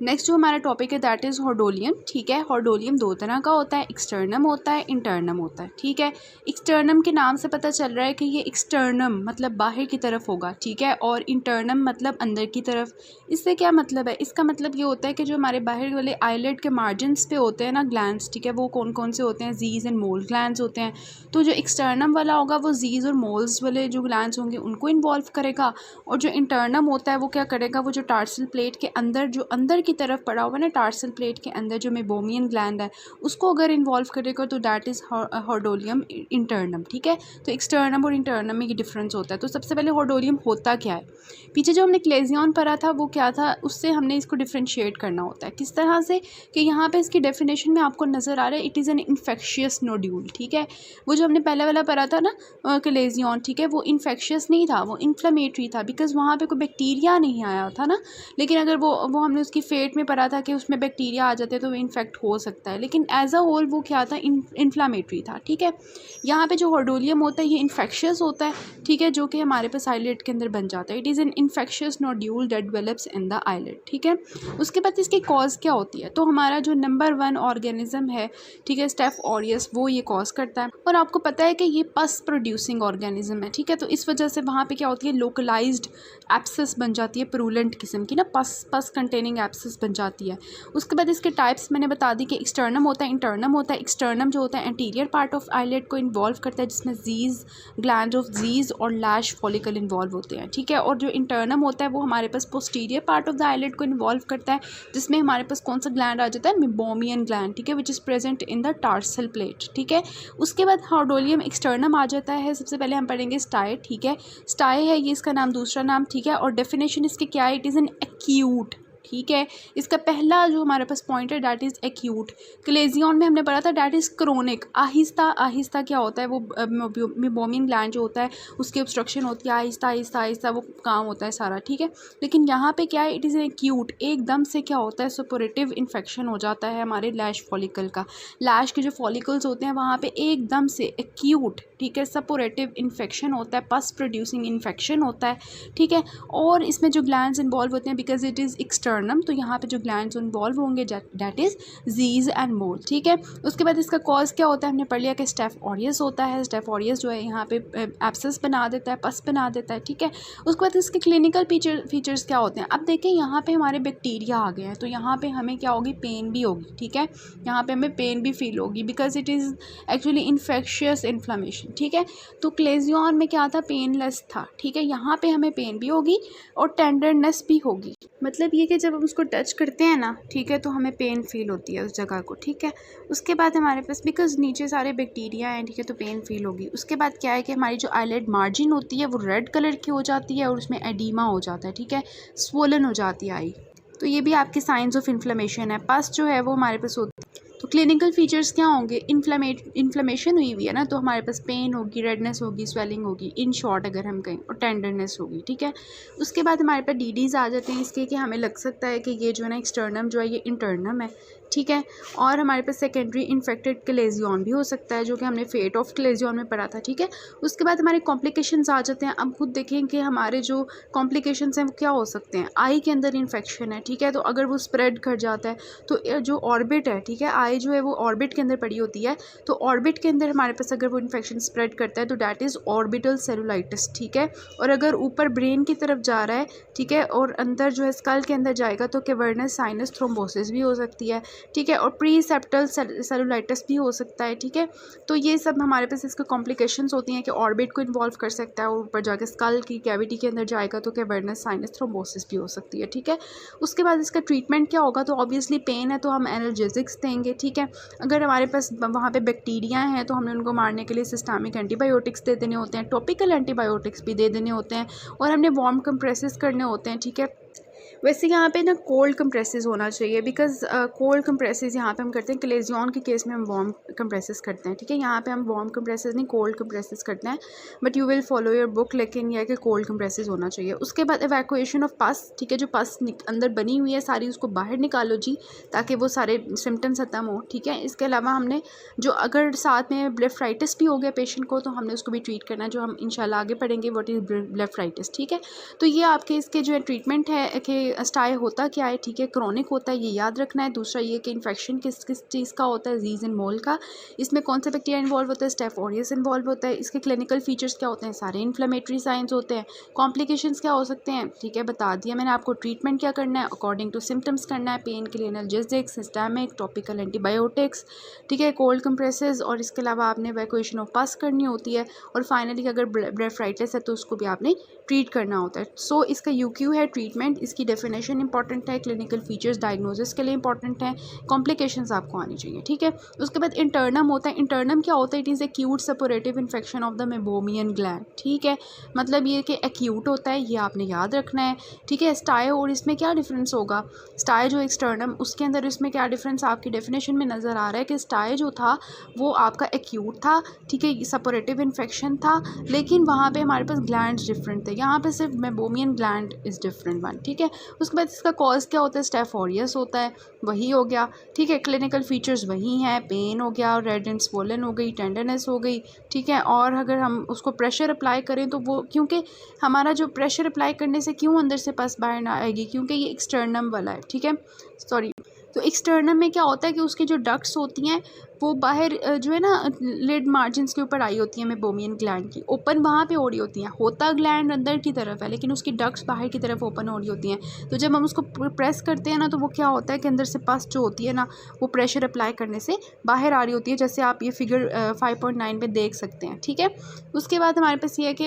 Next जो हमारा topic है दैट इज़ हॉर्डोलियम। ठीक है, हॉर्डोलियम दो तरह का होता है, एक्सटर्नम होता है, इंटर्नम होता है। ठीक है, एक्सटर्नम के नाम से पता चल रहा है कि ये एक्सटर्नम मतलब बाहर की तरफ होगा। ठीक है, और इंटर्नम मतलब अंदर की तरफ। इससे क्या मतलब है? इसका मतलब ये होता है कि जो हमारे बाहर वाले आईलेट के मार्जिन्स पे होते हैं ना ग्लैंड्स, ठीक है, वो कौन कौन से होते हैं? जीज एंड मोल ग्लैंड्स होते हैं। तो जो एक्सटर्नम वाला होगा वो जीज और मोल्स वाले जो ग्लैंड्स होंगे उनको इन्वॉल्व करेगा, और जो इंटर्नम होता है वो क्या करेगा? वो जो टार्सल प्लेट के अंदर जो अंदर की तरफ पड़ा हुआ है ना, टार्सल प्लेट के अंदर जो मेबोमियन ग्लैंड है उसको अगर इन्वॉल्व करेगा तो दैट इज़ हॉर्डोलियम इंटर्नम। ठीक है, तो एक्सटर्नम और इंटर्नम में ये डिफरेंस होता है। तो सबसे पहले हॉर्डोलियम होता क्या है? पीछे जो हमने क्लेजियन पढ़ा था वो क्या था, उससे हमने इसको डिफ्रेंशिएट करना होता है। किस तरह से कि यहाँ पे इसकी डेफिनेशन में आपको नज़र आ रहा है, it is an infectious nodule. ठीक है, वो जो हमने पहले वाला पढ़ा था ना क्लेजियन, ठीक है, वो इन्फेक्शियस नहीं था, वो इन्फ्लेमेटरी था, बिकॉज वहाँ पे कोई बैक्टीरिया नहीं आया था ना। लेकिन अगर वो हमने उसकी फेट में पढ़ा था कि उसमें बैक्टीरिया आ जाते तो वो इन्फेक्ट हो सकता है, लेकिन एज अ होल वो क्या था? इन्फ्लामेटरी था। ठीक है, यहाँ पे जो हॉर्डोलियम होता है ये इन्फेक्शियस होता है। ठीक है, जो कि हमारे पास आईलेट के अंदर बन जाता है। It is an infectious nodule that develops in the eyelet. ठीक है, उसके बाद इसकी कॉज क्या होती है? तो हमारा जो नंबर 1 ऑर्गेनिज्म है, ठीक है, स्टेफ ऑरियस, वो ये कॉज करता है। और आपको पता है कि ये पस प्रोड्यूसिंग ऑर्गेनिज्म है। ठीक है, तो इस वजह से वहाँ पे क्या होती है? लोकलाइज्ड एप्सिस बन जाती है, प्रूलेंट किस्म की ना, पस कंटेनिंग एप्सिस बन जाती है। उसके बाद इसके टाइप्स मैंने बता दी कि एक्सटर्नम होता है, इंटर्नम होता है। एक्सटर्नम जो होता है एंटीरियर पार्ट ऑफ आईलेट को इन्वॉल्व करता है, जिसमें जीज ग्लैंड ऑफ जीज और लैश फॉलिकल इन्वॉल्व होते हैं। ठीक है, और जो इंटर्नम होता है वो हमारे पास posterior part of the islet को इन्वॉल्व करता है, जिसमें हमारे पास कौन सा ग्लैंड आ जाता है? Meibomian gland. ठीक है, which is present in the tarsal plate. ठीक है, उसके बाद हॉर्डोलियम एक्सटर्नम आ जाता है। सबसे पहले हम पढ़ेंगे स्टाई। ठीक है, स्टाई है ये इसका नाम, दूसरा नाम। ठीक है, और डेफिनेशन इसकी क्या है? It is an acute. ठीक है, इसका पहला जो हमारे पास पॉइंट है डैट इज़ एक्यूट। क्लेजियन में हमने पढ़ा था that is chronic. Aahista Aahista क्या होता है? वो मेबोमियन ग्लैंड जो होता है उसकी ऑब्स्ट्रक्शन होती है, आहिस्ता आहिस्ता आहिस्ता वो काम होता है सारा। ठीक है, लेकिन यहाँ पे क्या है? इट इज़ एक्यूट, एकदम से क्या होता है? सपोरेटिव इन्फेक्शन हो जाता है हमारे लैश फॉलिकल का। लैश के जो फॉलिकल्स होते हैं वहाँ पे एकदम से एक्यूट, ठीक है, सपोरेटिव इन्फेक्शन होता है, पस प्रोड्यूसिंग इन्फेक्शन होता है। ठीक है, और इसमें जो ग्लैंड्स इन्वॉल्व होते हैं बिकॉज इट इज़ एक्सटर्नम, तो यहाँ पे जो ग्लैंड्स इन्वॉल्व होंगे डैट इज़ जीज एंड मोल। ठीक है, उसके बाद इसका कॉज क्या होता है? हमने पढ़ लिया कि स्टेफ ऑरियस होता है। स्टेफ ऑरियस जो है यहाँ पे एब्सेस बना देता है, पस बना देता है। ठीक है, उसके बाद इसके क्लिनिकल फीचर्स क्या होते हैं? अब देखें यहाँ पे हमारे बैक्टीरिया आ गए हैं, तो यहाँ पे हमें क्या होगी? पेन भी होगी। ठीक है, यहाँ पे हमें पेन भी फील होगी because it is actually infectious inflammation. ठीक है, तो क्लेजियन में क्या था? पेनलेस था। ठीक है, यहाँ पे हमें पेन भी होगी और टेंडरनेस भी होगी। मतलब ये कि जब हम उसको टच करते हैं ना, ठीक है, तो हमें पेन फील होती है उस जगह को। ठीक है, उसके बाद हमारे पास बिकॉज नीचे सारे बैक्टीरिया हैं, ठीक है, तो पेन फील होगी। उसके बाद क्या है कि हमारी जो आईलेट मार्जिन होती है वो रेड कलर की हो जाती है और उसमें एडीमा हो जाता है। ठीक है, स्वोलन हो जाती है आई। तो ये भी आपके साइंस ऑफ इन्फ्लेमेशन है। पस जो है वो हमारे पास होती है। तो क्लिनिकल फीचर्स क्या होंगे? इन्फ्लेमेशन हुई हुई है ना, तो हमारे पास पेन होगी, रेडनेस होगी, स्वेलिंग होगी, इन शॉर्ट अगर हम कहें, और टेंडरनेस होगी। ठीक है, उसके बाद हमारे पास डीडीज़ आ जाते हैं इसके कि हमें लग सकता है कि ये जो है ना एक्सटर्नम जो है ये इंटर्नम है। ठीक है, और हमारे पास सेकेंडरी इन्फेक्टेड क्लेजियन भी हो सकता है, जो कि हमने फेट ऑफ क्लेजियन में पढ़ा था। ठीक है, उसके बाद हमारे कॉम्प्लिकेशंस आ जाते हैं। अब खुद देखें कि हमारे जो कॉम्प्लिकेशंस हैं वो क्या हो सकते हैं। आई के अंदर इन्फेक्शन है, ठीक है, तो अगर वो स्प्रेड कर जाता है तो जो ऑर्बिट है, ठीक है, आई जो है वो ऑर्बिट के अंदर पड़ी होती है, तो ऑर्बिट के अंदर हमारे पास अगर वो इन्फेक्शन स्प्रेड करता है तो डैट इज़ ऑर्बिटल सेलुलाइटिस। ठीक है, और अगर ऊपर ब्रेन की तरफ जा रहा है, ठीक है, और अंदर जो है स्कल के अंदर जाएगा तो कैवर्नस साइनस थ्रोम्बोसिस भी हो सकती है। ठीक है, और प्री सेप्टल सेलुलाइटिस भी हो सकता है। ठीक है, तो ये सब हमारे पास इसके कॉम्प्लिकेशंस होती हैं कि ऑर्बिट को इन्वॉल्व कर सकता है और ऊपर जाके स्कल की कैविटी के अंदर जाएगा तो कैवर्नस साइनस थ्रोम्बोसिस भी हो सकती है। ठीक है, उसके बाद इसका ट्रीटमेंट क्या होगा? तो ऑब्वियसली पेन है तो हम एनाल्जेसिक्स देंगे। ठीक है, अगर हमारे पास वहाँ पे बैक्टीरिया हैं तो हमने उनको मारने के लिए सिस्टमिक एंटीबायोटिक्स दे देने होते हैं, टॉपिकल एंटीबायोटिक्स भी दे देने होते हैं, और हमने वार्म कंप्रेसेस करने होते हैं। ठीक है, वैसे यहाँ पे ना कोल्ड कंप्रेसेस होना चाहिए बिकॉज कोल्ड कंप्रेसेस यहाँ पे हम करते हैं। क्लेजियन के केस में हम वार्म कंप्रेसेस करते हैं। ठीक है, यहाँ पे हम वार्म कंप्रेसेस नहीं कोल्ड कंप्रेसेस करते हैं, but you will follow your book, लेकिन यह है कि कोल्ड कंप्रेसेस होना चाहिए। उसके बाद एवैक्यूएशन ऑफ पस, ठीक है, जो पस अंदर बनी हुई है सारी उसको बाहर निकालो जी, ताकि वो सारे सिम्टम्स ख़त्म हो। ठीक है, इसके अलावा हमने जो अगर साथ में ब्लेफराइटिस भी हो गया पेशेंट को तो हमने उसको भी ट्रीट करना है, जो हम इंशाल्लाह आगे पढ़ेंगे व्हाट इज़ ब्लेफराइटिस। ठीक है, तो ये आपके इसके जो है ट्रीटमेंट है कि स्टाई होता क्या है, ठीक है, क्रॉनिक होता है, ये याद रखना है। दूसरा ये कि इन्फेक्शन किस किस चीज़ का होता है, ज़ीज़ एंड मोल का। इसमें कौन सा बैक्टीरिया इन्वॉल्व होता है, स्टेफ ऑरियस इन्वॉल्व होता है। इसके क्लिनिकल फीचर्स क्या होते हैं, सारे इन्फ्लेमेटरी साइंस होते हैं। कॉम्प्लिकेशंस क्या हो सकते हैं, ठीक है, बता दिया मैंने आपको। ट्रीटमेंट क्या करना है, अकॉर्डिंग टू सिम्टम्स करना है। पेन के लिए एनाल्जेसिक्स, सिस्टमिक, टॉपिकल एंटीबायोटिक्स, ठीक है, कोल्ड कंप्रेसेस, और इसके अलावा आपने इवैक्यूएशन ऑफ पस करनी होती है। और फाइनली अगर ब्लेफराइटिस है तो उसको भी आपने ट्रीट करना होता है। सो इसका यूक्यू है ट्रीटमेंट, इसकी डेफिनेशन इंपॉर्टेंट है, क्लिनिकल फीचर्स डायग्नोसिस के लिए इंपॉर्टेंट है, कॉम्प्लिकेशंस आपको आनी चाहिए, ठीक है। उसके बाद इंटर्नम होता है। इंटर्नम क्या होता है, it is acute suppurative infection of the Meibomian gland, ठीक है, मतलब ये कि एक्यूट होता है, ये आपने याद रखना है, ठीक है। स्टाई और इसमें क्या डिफरेंस होगा, स्टाई जो एक्सटर्नम, उसके अंदर इसमें क्या डिफरेंस आपकी डेफिनेशन में नज़र आ रहा है कि स्टाई जो था वो आपका एक्यूट था, ठीक है, सपोरेटिव इन्फेक्शन था, लेकिन वहाँ पे हमारे पास ग्लैंड्स डिफरेंट थे, यहाँ पे सिर्फ Meibomian gland is different one, ठीक है। उसके बाद इसका कॉज क्या होता है, स्टेफ ऑरियस होता है, वही हो गया, ठीक है। क्लिनिकल फीचर्स वही हैं, पेन हो गया, रेड एंड स्वोलन हो गई, टेंडरनेस हो गई, ठीक है। और अगर हम उसको प्रेशर अप्लाई करें तो वो, क्योंकि हमारा जो प्रेशर अप्लाई करने से क्यों अंदर से पस बाहर ना आएगी, क्योंकि ये एक्सटर्नम वाला है, ठीक है, सॉरी। तो एक्सटर्नम में क्या होता है कि उसकी जो डक्ट्स होती हैं वो बाहर जो है ना लिड मार्जिन्स के ऊपर आई होती हैं मेबोमियन ग्लैंड की, ओपन वहाँ पे हो रही होती हैं। होता ग्लैंड अंदर की तरफ है लेकिन उसकी डक्ट्स बाहर की तरफ ओपन हो रही होती हैं। तो जब हम उसको प्रेस करते हैं ना तो वो क्या होता है कि अंदर से पस जो होती है ना वो प्रेशर अप्लाई करने से बाहर आ रही होती है, जैसे आप ये फिगर 5.9 पे देख सकते हैं, ठीक है। उसके बाद हमारे पास ये है कि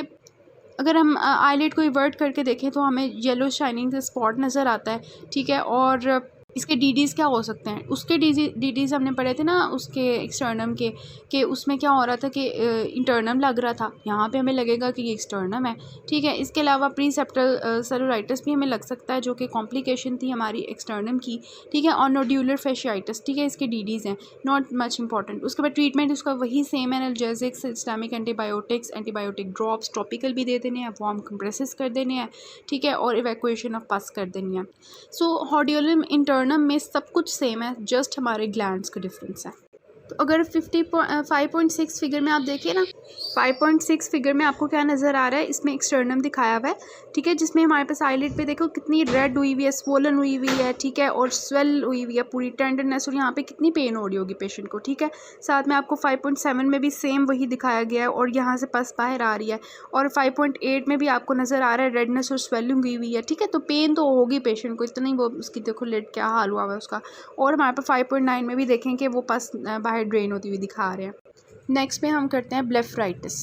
अगर हम आईलिड को इवर्ट करके देखें तो हमें येलो शाइनिंग से स्पॉट नज़र आता है, ठीक है। और इसके डीडीज़ क्या हो सकते हैं, उसके डीडीज़ हमने पढ़े थे ना उसके एक्सटर्नम के, कि उसमें क्या हो रहा था कि इंटर्नम लग रहा था, यहाँ पे हमें लगेगा कि ये एक्सटर्नम है, ठीक है। इसके अलावा प्रीसेप्टल सेलुलाइटिस भी हमें लग सकता है जो कि कॉम्प्लिकेशन थी हमारी एक्सटर्नम की, ठीक है। और नोड्यूलर फेशियाइटिस, ठीक है, इसके डीडीज़ हैं, नॉट मच इंपॉर्टेंट। उसके बाद ट्रीटमेंट उसका वही सेम है, analgesics, systemic antibiotics, antibiotic drops, topical भी दे देने हैं, वार्म कंप्रेसेस कर देने हैं, ठीक है, और इवैक्यूएशन ऑफ पस कर देनी है। सो हॉर्डियोलम इंटर्नम में सब कुछ सेम है, जस्ट हमारे ग्लैंड्स का डिफरेंस है। तो अगर 5.6 फिगर में आप देखिए ना, 5.6 फिगर में आपको क्या नज़र आ रहा है, इसमें एक्सटर्नम दिखाया हुआ है, ठीक है, जिसमें हमारे पास आईलिड पे देखो कितनी रेड हुई हुई है, स्वोलन हुई हुई है, ठीक है, और स्वेल हुई हुई है पूरी, टेंडरनेस, और यहाँ पे कितनी पेन हो रही होगी पेशेंट को, ठीक है। साथ में आपको 5.7 में भी सेम वही दिखाया गया है और यहाँ से पस बाहर आ रही है, और 5.8 में भी आपको नज़र आ रहा है रेडनेस और स्वेलिंग हुई हुई है, ठीक है। तो पेन तो होगी पेशेंट को, इतना ही वो उसकी देखो लिड क्या हाल हुआ है उसका। और हमारे पास 5.9 में भी देखें कि वो पस बाहर ड्रेन होती हुई दिखा रहे हैं। नेक्स्ट पे हम करते हैं ब्लेफराइटिस।